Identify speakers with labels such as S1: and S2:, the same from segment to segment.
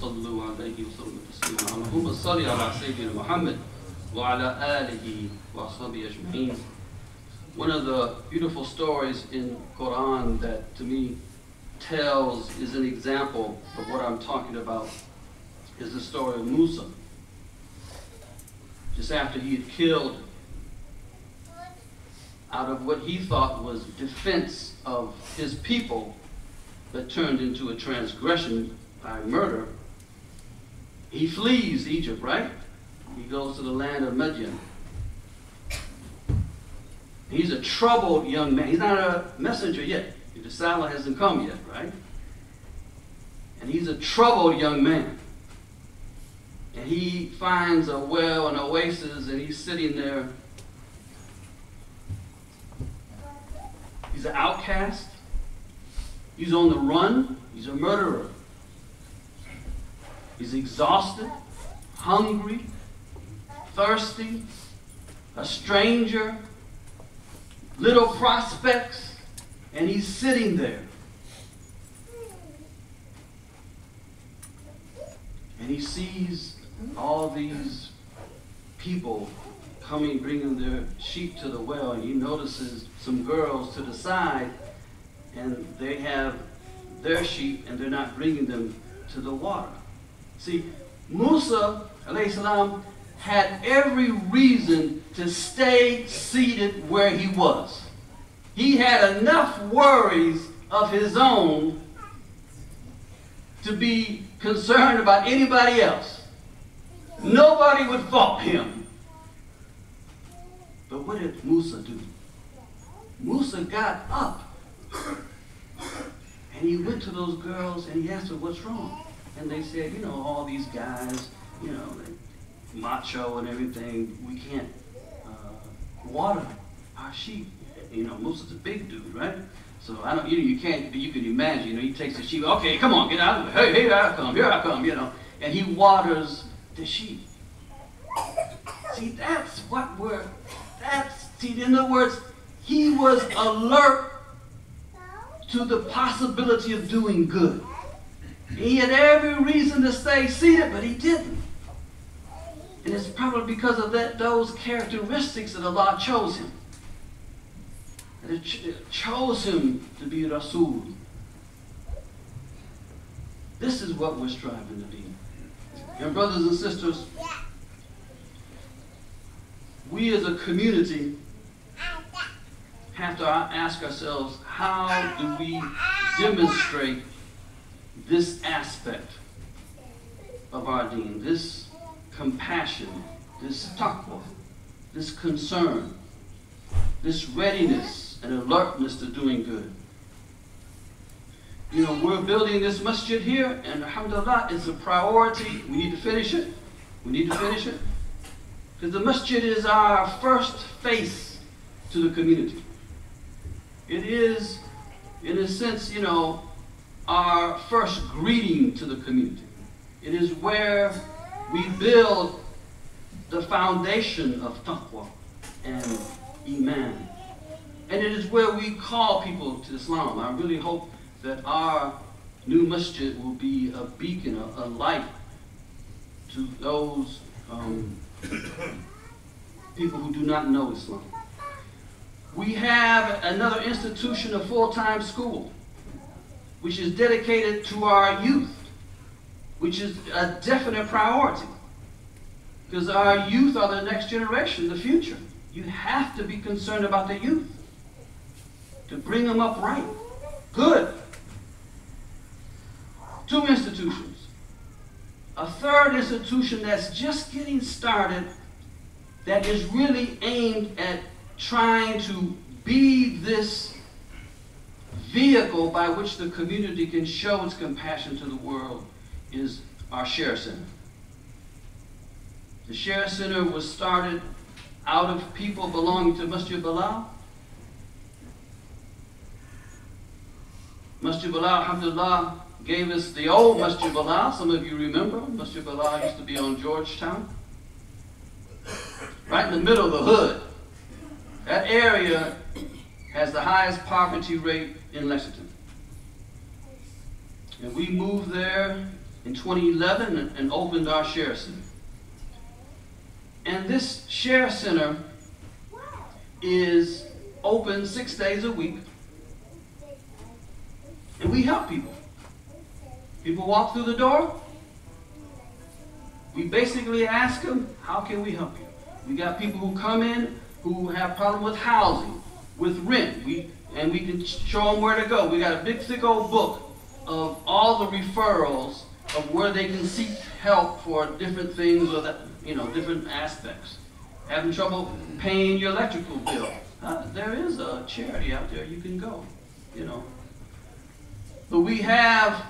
S1: صلوا عليه وسلموا تسليما اللهم صل على سيدنا محمد وعلى آله وصحبه أجمعين. One of the beautiful stories in Quran that to me is an example of what I'm talking about is the story of Musa. Just after he had killed, out of what he thought was defense of his people, that turned into a transgression by murder, he flees Egypt, right? He goes to the land of Midian. He's a troubled young man. He's not a messenger yet. The Salah hasn't come yet, right? And he's a troubled young man. And he finds a well, an oasis, and he's sitting there. He's an outcast. He's on the run. He's a murderer. He's exhausted, hungry, thirsty, a stranger, little prospects. And he's sitting there. And he sees all these people coming, bringing their sheep to the well. And he notices some girls to the side, and they have their sheep, and they're not bringing them to the water. See, Musa, alayhi salam, had every reason to stay seated where he was. He had enough worries of his own to be concerned about anybody else. Nobody would fault him. But what did Musa do? Musa got up and he went to those girls and he asked them, what's wrong? And they said, you know, all these guys, you know, macho and everything, we can't water our sheep. You know, Musa's a big dude, right? So I don't, you can't, you can imagine, you know, he takes the sheep, okay, come on, get out of the way. Hey, here I come, you know. And he waters the sheep. See, that's what see, in other words, he was alert to the possibility of doing good. He had every reason to stay seated, but he didn't. And it's probably because of those characteristics that Allah chose him. It chose him to be Rasul. This is what we're striving to be. And brothers and sisters, we as a community have to ask ourselves, how do we demonstrate this aspect of our deen, this compassion, this taqwa, this concern, this readiness and alertness to doing good. You know, we're building this masjid here, and alhamdulillah, it's a priority. We need to finish it. We need to finish it. Because the masjid is our first face to the community. It is, in a sense, you know, our first greeting to the community. It is where we build the foundation of taqwa and iman. And it is where we call people to Islam. I really hope that our new masjid will be a beacon, a light to those people who do not know Islam. We have another institution, a full-time school, which is dedicated to our youth, which is a definite priority. Because our youth are the next generation, the future. You have to be concerned about the youth, to bring them up right. Good. 2 institutions. A 3rd institution that's just getting started, that is really aimed at trying to be this vehicle by which the community can show its compassion to the world, is our Share Center. The Share Center was started out of people belonging to Masjid Bilal. Masjid Bilal, alhamdulillah, gave us the old Masjid Bilal. Some of you remember. Masjid Bilal used to be on Georgetown. Right in the middle of the hood. That area has the highest poverty rate in Lexington. And we moved there in 2011 and opened our Share Center. And this Share Center is open 6 days a week. And we help people. People walk through the door. We basically ask them, how can we help you? We got people who come in who have problems with housing, with rent. And we can show them where to go. We got a big thick old book of all the referrals of where they can seek help for different things or that, different aspects. Having trouble paying your electrical bill. There is a charity out there you can go, But we have,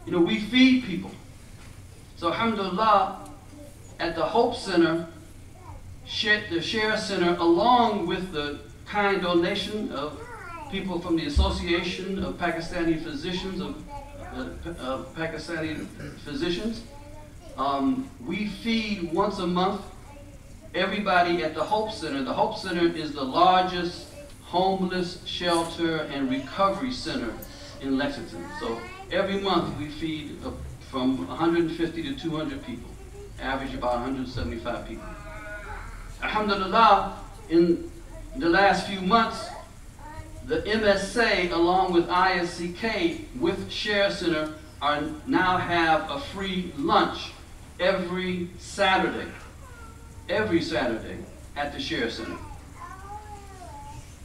S1: we feed people. So alhamdulillah, at the Hope Center, the Share Center, along with the kind donation of people from the Association of Pakistani Physicians, we feed once a month everybody at the Hope Center. The Hope Center is the largest homeless shelter and recovery center in Lexington. So every month we feed from 150 to 200 people, average about 175 people. Alhamdulillah, in the last few months, the MSA along with ISCK with Share Center now have a free lunch every Saturday at the Share Center.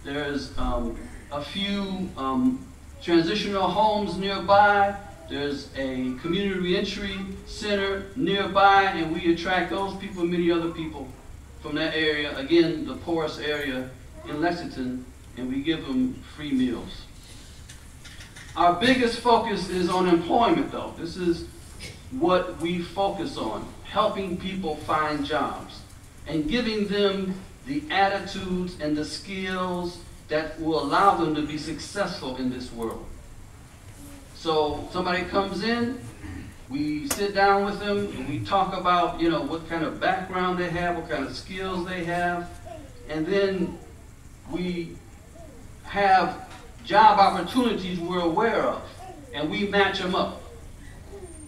S1: There's a few transitional homes nearby. There's a community reentry center nearby, and we attract those people and many other people from that area, again, the poorest area in Lexington, and we give them free meals. Our biggest focus is on employment, though. This is what we focus on, helping people find jobs and giving them the attitudes and the skills that will allow them to be successful in this world. So somebody comes in, we sit down with them, and we talk about, what kind of background they have, what kind of skills they have, and then we have job opportunities we're aware of, and we match them up.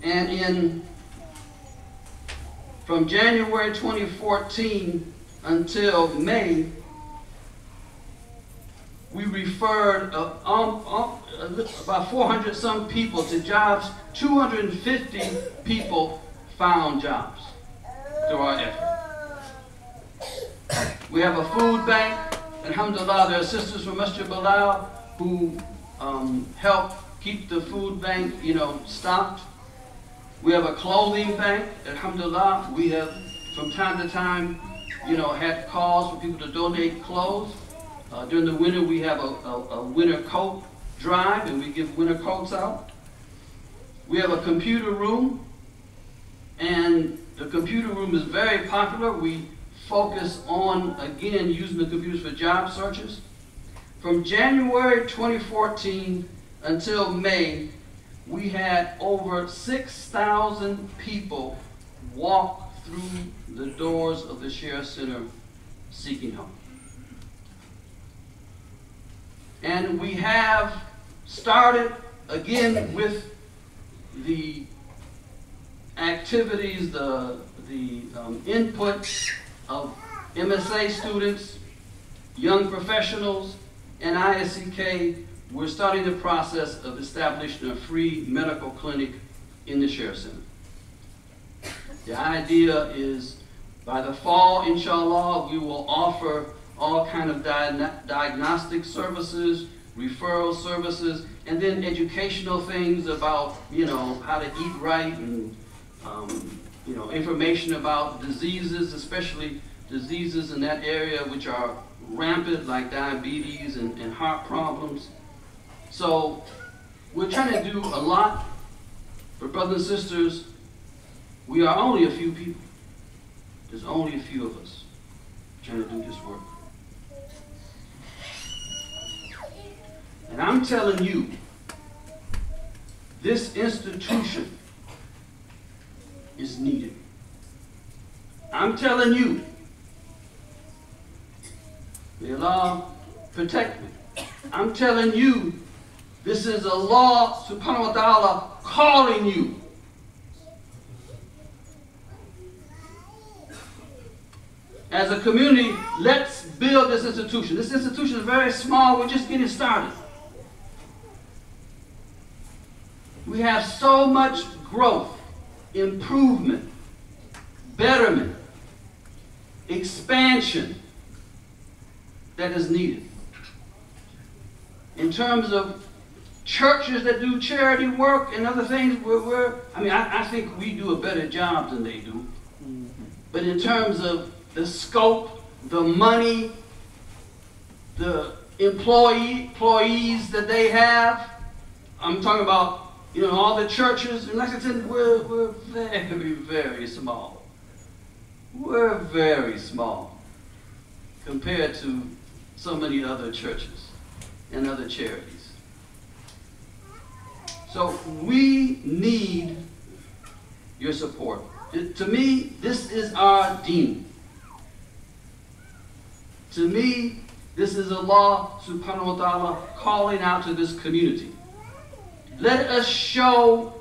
S1: And from January 2014 until May, we referred about 400 some people to jobs. 250 people found jobs through our effort. We have a food bank. Alhamdulillah, there are sisters from Masjid Bilal who help keep the food bank, stocked. We have a clothing bank. Alhamdulillah, we have from time to time, had calls for people to donate clothes. During the winter, we have a winter coat drive, and we give winter coats out. We have a computer room, and the computer room is very popular. We focus on, again, using the computers for job searches. From January 2014 until May, we had over 6,000 people walk through the doors of the Share Center seeking help. And we have started again with the activities, the input of MSA students, young professionals, and ISCK. We're starting the process of establishing a free medical clinic in the Share Center. The idea is by the fall, inshallah, we will offer all kind of diagnostic services, referral services, and then educational things about, how to eat right and, information about diseases, especially diseases in that area which are rampant, like diabetes and heart problems. So we're trying to do a lot. But brothers and sisters, we are only a few people. There's only a few of us trying to do this work. And I'm telling you, this institution is needed. I'm telling you, may Allah protect me. I'm telling you, this is Allah subhanahu wa ta'ala calling you. As a community, let's build this institution. This institution is very small. We're just getting started. We have so much growth, improvement, betterment, expansion that is needed. In terms of churches that do charity work and other things, I think we do a better job than they do. But in terms of the scope, the money, the employees that they have, I'm talking about, all the churches, and like I said, we're very, very small. We're very small compared to so many other churches and other charities. So we need your support. To me, this is our deen. To me, this is Allah subhanahu wa ta'ala calling out to this community. Let us show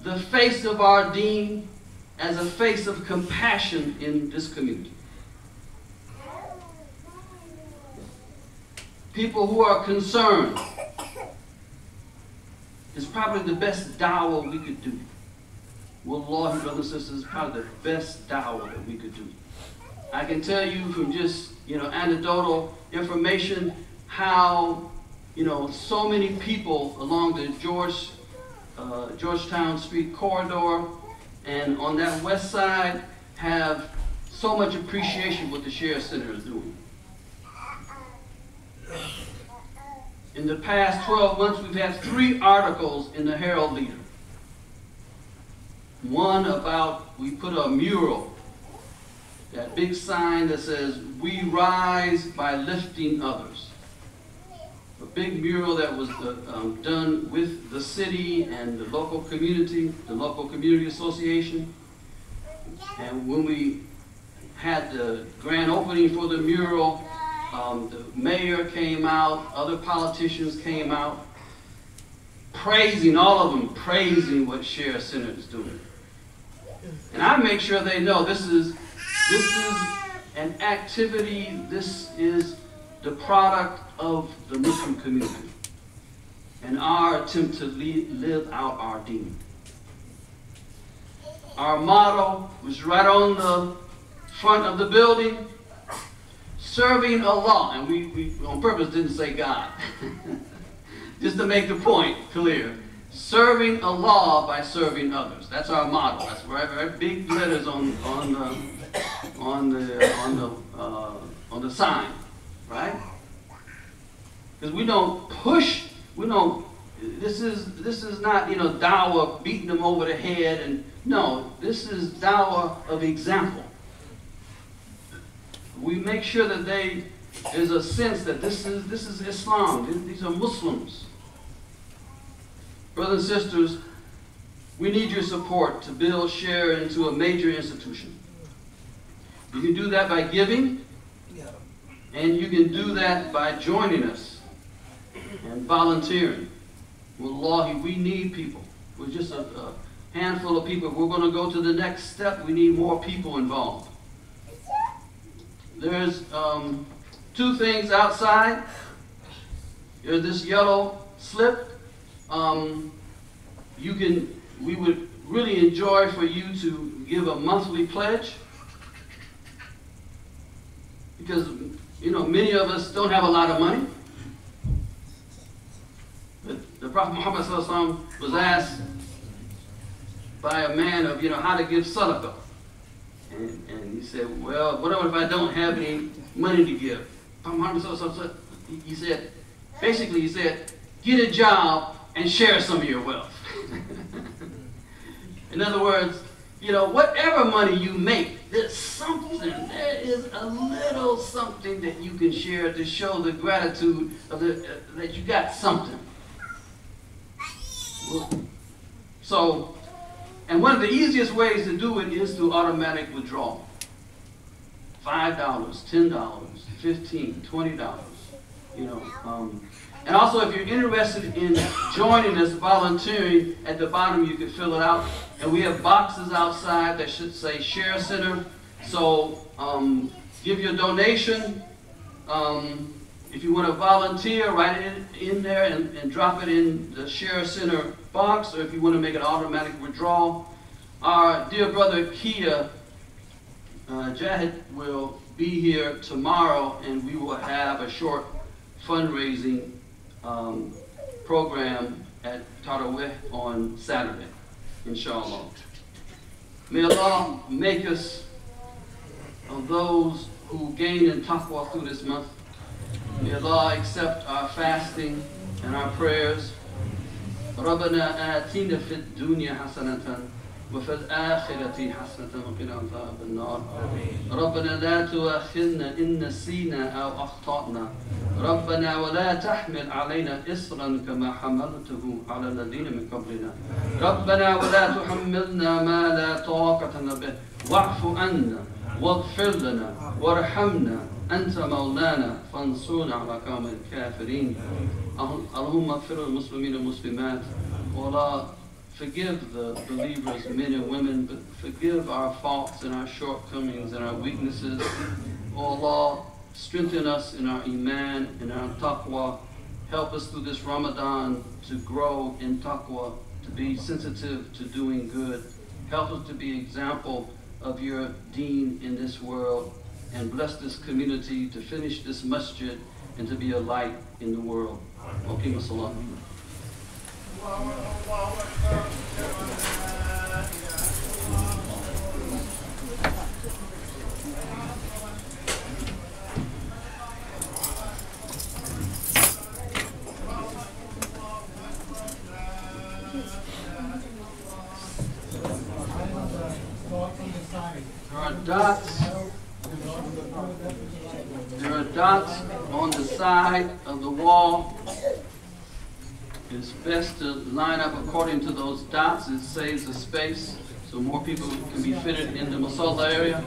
S1: the face of our deen as a face of compassion in this community. People who are concerned is probably the best da'wah we could do. Wallahi, brothers and sisters, probably the best da'wah that we could do. I can tell you from just, anecdotal information how, so many people along the Georgetown Street corridor and on that west side have so much appreciation what the Share Center is doing. In the past 12 months, we've had 3 articles in the Herald Leader. One about, we put a mural, that big sign that says, "We rise by lifting others." A big mural that was done with the city and the local community association. And when we had the grand opening for the mural, the mayor came out, other politicians came out, praising, all of them praising what Share Center is doing. And I make sure they know this is an activity, this is the product of the Muslim community and our attempt to live out our deen. Our motto was right on the front of the building, serving Allah, and we on purpose didn't say God, just to make the point clear. Serving Allah by serving others. That's our motto. That's right, big letters on the sign, right? Because we don't push. We don't. This is not dawah beating them over the head, and no. This is dawah of example. We make sure that there's a sense that this is Islam. These are Muslims. Brothers and sisters, we need your support to build Share into a major institution. You can do that by giving, and you can do that by joining us and volunteering. Wallahi, we need people. We're just a handful of people. If we're going to go to the next step, we need more people involved. There's 2 things outside. There's this yellow slip. We would really enjoy for you to give a monthly pledge, because many of us don't have a lot of money. The Prophet Muhammad ﷺ was asked by a man of how to give sadaqah, and he said, "Well, what if I don't have any money to give?" Prophet Muhammad ﷺ said, basically he said, "Get a job and share some of your wealth." In other words, whatever money you make, there is a little something that you can share to show the gratitude of that you got something. So, and one of the easiest ways to do it is through automatic withdrawal. $5, $10, $15, $20. And also, if you're interested in joining us, volunteering, at the bottom you can fill it out. And we have boxes outside that should say Share Center. So give your donation. If you want to volunteer, write it in there and drop it in the Share Center box, or if you want to make an automatic withdrawal. Our dear brother Kia Jahid will be here tomorrow, and we will have a short fundraising program at Tarawih on Saturday, inshallah. May Allah make us of those who gain in taqwa through this month. May Allah accept our fasting and our prayers. ربنا آتنا في الدنيا حسنة وفي الآخرة حسنة وقنا عذاب النار. ربنا لا تؤاخذنا إن نسينا أو أخطأنا. ربنا ولا تحمل علينا إصرا كما حملته على الذين من قبلنا. ربنا ولا تحملنا ما لا طاقة لنا به واعف عنا واغفر لنا وارحمنا أنت مولانا فانصرنا على القوم الكافرين. اللهم اغفر للمسلمين والمسلمات. ولا forgive the believers, men and women, but forgive our faults and our shortcomings and our weaknesses. O Allah, strengthen us in our iman and our taqwa. Help us through this Ramadan to grow in taqwa, to be sensitive to doing good. Help us to be an example of your deen in this world, and bless this community to finish this masjid and to be a light in the world. Okay, Masalam. There are dots on the side of the wall. It's best to line up according to those dots. It saves the space so more people can be fitted in the musalla area.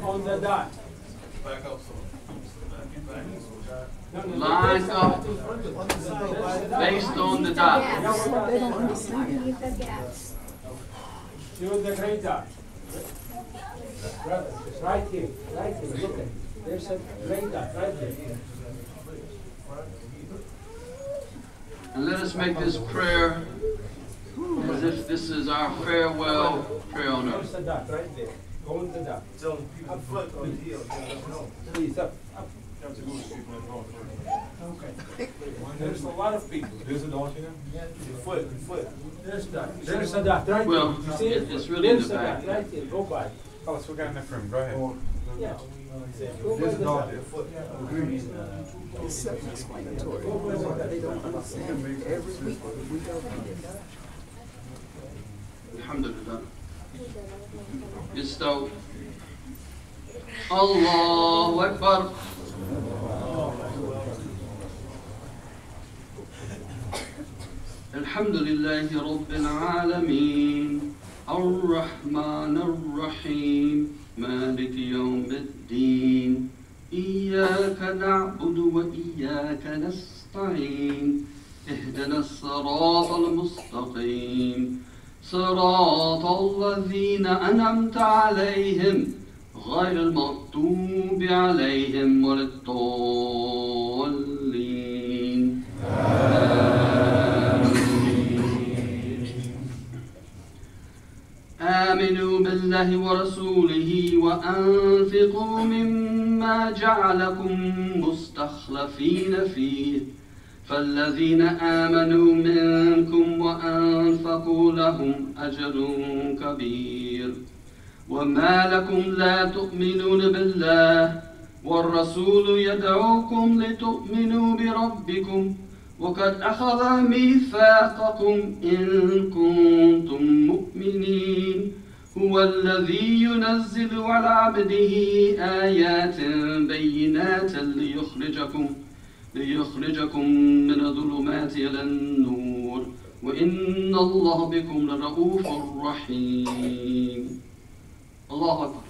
S2: On the dot.
S1: Line up based on the dot.
S2: Use the green dot. Right here, look at it. There's a green dot right there.
S1: And let us make this prayer as if this is our farewell prayer on
S2: There's
S1: earth.
S2: the dot right there. Go on the dot. Up foot on the heel. Please, up. Okay. There's a lot of people.
S3: There's a dot here?
S2: Foot. There's a dot. There's a dot right
S1: Well,
S2: there. You see it?
S1: it's really in
S2: There's
S1: the
S2: a
S1: back.
S2: dot right there. Go by.
S3: Oh, so we got enough room. Go ahead.
S2: Yeah. Go by
S3: There's a
S2: the
S3: dot
S2: dot.
S3: there.
S4: It's self-explanatory. They don't understand. Every week we go through.
S1: Alhamdulillah. Istaw. Allahu Akbar. الحمد لله رب العالمين الرحمن الرحيم مالك يوم الدين إياك نعبد وإياك نستعين اهدنا الصراط المستقيم صراط الذين أنعمت عليهم غير المغضوب عليهم ولا الضالين آمنوا بالله ورسوله وأنفقوا مما جعلكم مستخلفين فيه فالذين آمنوا منكم وأنفقوا لهم أجر كبير وما لكم لا تؤمنون بالله والرسول يدعوكم لتؤمنوا بربكم وقد أخذ ميثاقكم إن كنتم مؤمنين هو الذي ينزل على عبده آيات بينات ليخرجكم من الظلمات إلى النور وإن الله بكم لرؤوف رحيم. الله أكبر.